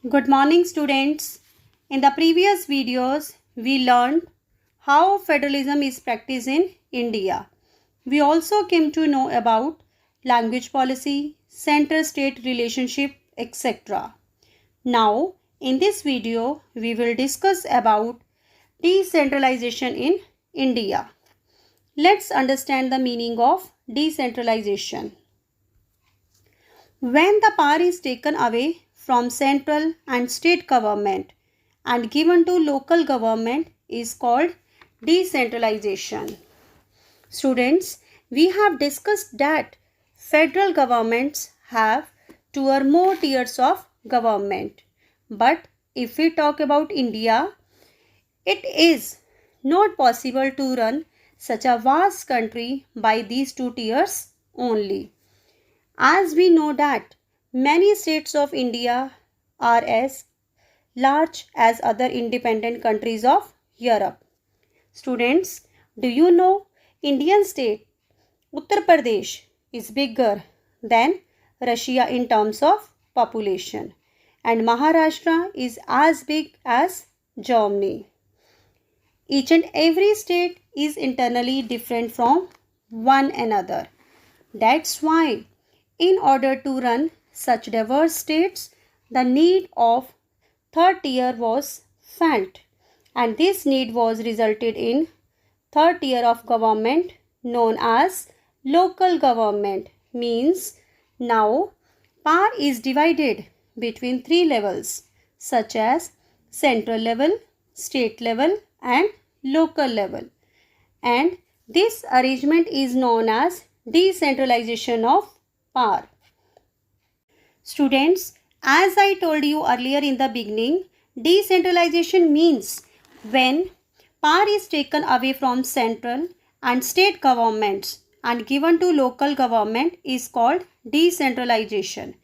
Good morning, students. In the previous videos, we learned how federalism is practiced in India. We also came to know about language policy, center-state relationship, etc. Now, in this video, we will discuss about decentralization in India. Let's understand the meaning of decentralization. When the power is taken away from central and state government and given to local government is called decentralization. Students, we have discussed that federal governments have two or more tiers of government. But if we talk about India, it is not possible to run such a vast country by these two tiers only. As we know that many states of India are as large as other independent countries of Europe. Students, do you know Indian state Uttar Pradesh is bigger than Russia in terms of population and Maharashtra is as big as Germany. Each and every state is internally different from one another. That's why in order to run such diverse states, the need of third tier was felt, and this need was resulted in third tier of government known as local government. Means now power is divided between three levels such as central level, state level and local level, and this arrangement is known as decentralization of power. Students, as I told you earlier in the beginning, decentralization means when power is taken away from central and state governments and given to local government is called decentralization.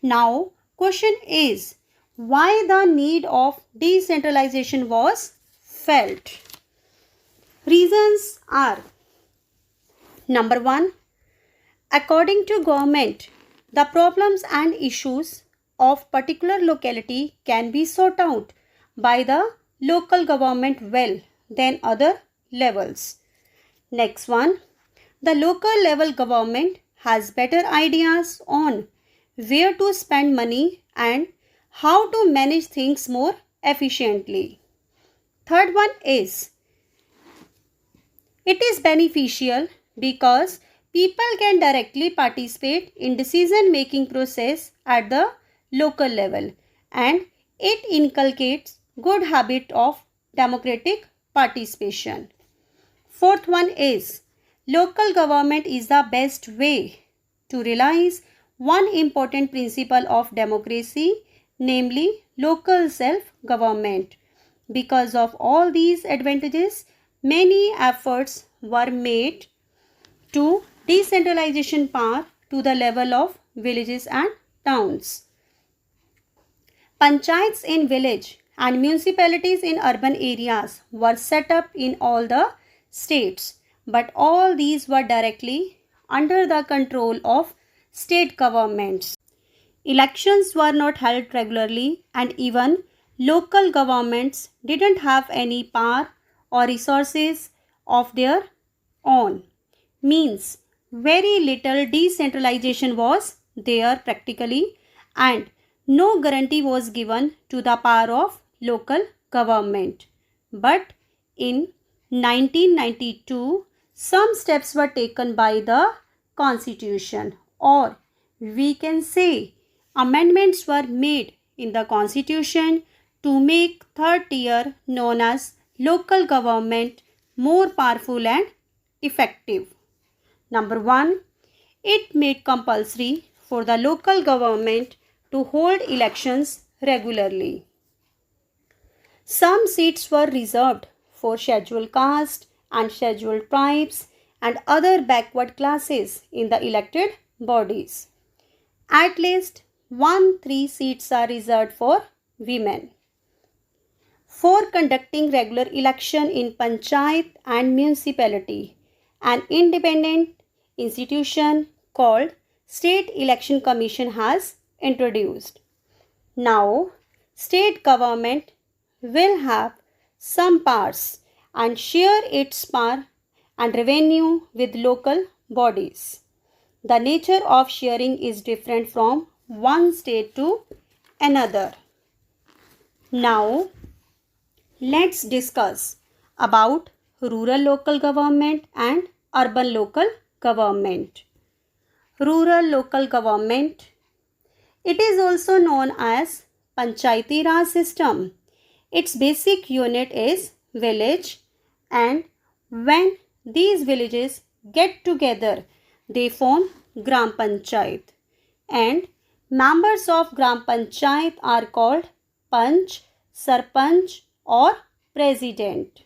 Now, question is, why the need of decentralization was felt? Reasons are: number one, according to government, the problems and issues of particular locality can be sought out by the local government well than other levels. Next one, the local level government has better ideas on where to spend money and how to manage things more efficiently. Third one is, it is beneficial because people can directly participate in decision making process at the local level and it inculcates good habit of democratic participation. Fourth one is, local government is the best way to realize one important principle of democracy, namely local self-government. Because of all these advantages, many efforts were made to decentralization power to the level of villages and towns. Panchayats in village and municipalities in urban areas were set up in all the states, but all these were directly under the control of state governments. Elections were not held regularly and even local governments didn't have any power or resources of their own. Means very little decentralization was there practically and no guarantee was given to the power of local government. But in 1992, some steps were taken by the constitution, or we can say amendments were made in the constitution to make third tier known as local government more powerful and effective. Number one, it made compulsory for the local government to hold elections regularly. Some seats were reserved for scheduled caste and scheduled tribes and other backward classes in the elected bodies. At least 1-3 seats are reserved for women. For conducting regular election in panchayat and municipality, an independent institution called State Election Commission has introduced. Now, state government will have some powers and share its power and revenue with local bodies. The nature of sharing is different from one state to another. Now, let's discuss about rural local government and urban local government. Rural local government. It is also known as Panchayati Raj system. Its basic unit is village, and when these villages get together, they form Gram Panchayat, and members of Gram Panchayat are called Panch, Sarpanch or President.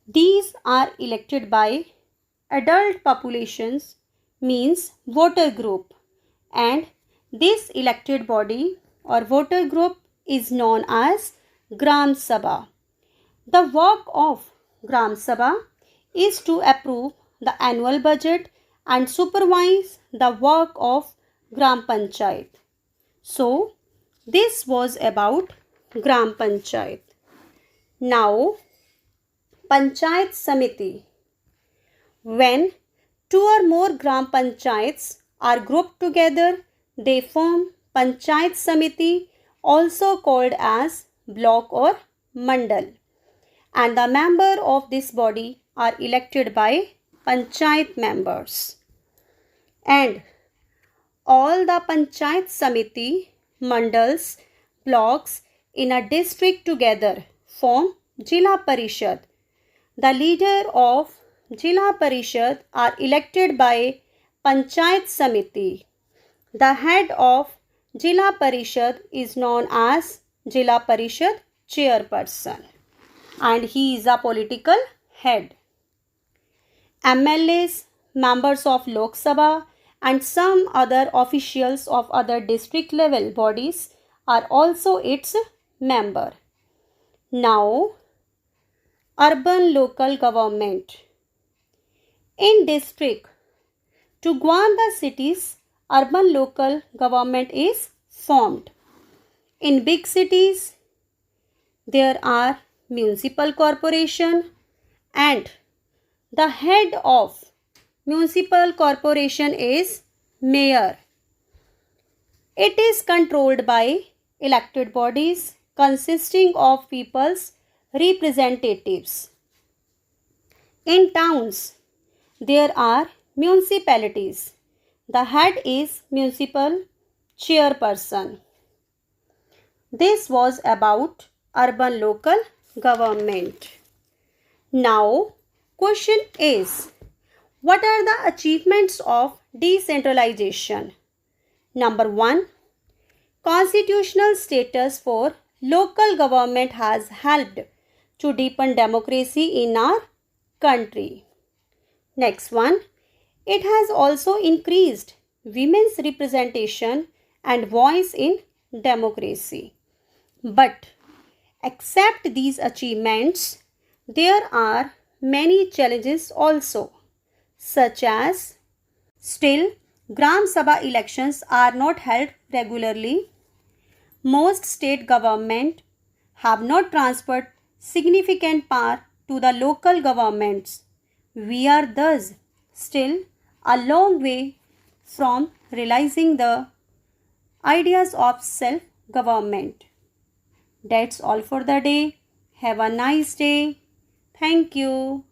These are elected by adult populations, means voter group, and this elected body or voter group is known as Gram Sabha. The work of Gram Sabha is to approve the annual budget and supervise the work of Gram Panchayat. So, this was about Gram Panchayat. Now, Panchayat Samiti. When two or more Gram Panchayats are grouped together, they form Panchayat Samiti, also called as block or mandal. And the member of this body are elected by Panchayat members. And all the Panchayat Samiti, mandals, blocks in a district together form Jila Parishad. The leader of Jila Parishad are elected by Panchayat Samiti. The head of Jila Parishad is known as Jila Parishad chairperson, and he is a political head. MLAs, members of Lok Sabha and some other officials of other district level bodies are also its member. Now, urban local government. In district, to govern the cities, urban local government is formed. In big cities, there are municipal corporation, and the head of municipal corporation is mayor. It is controlled by elected bodies consisting of people's representatives. In towns, there are municipalities. The head is municipal chairperson. This was about urban local government. Now, question is, what are the achievements of decentralization? Number 1, constitutional status for local government has helped to deepen democracy in our country. Next one, it has also increased women's representation and voice in democracy. But except these achievements, there are many challenges also, such as still Gram Sabha elections are not held regularly. Most state government have not transferred significant power to the local governments. We are thus still a long way from realizing the ideas of self-government. That's all for the day. Have a nice day. Thank you.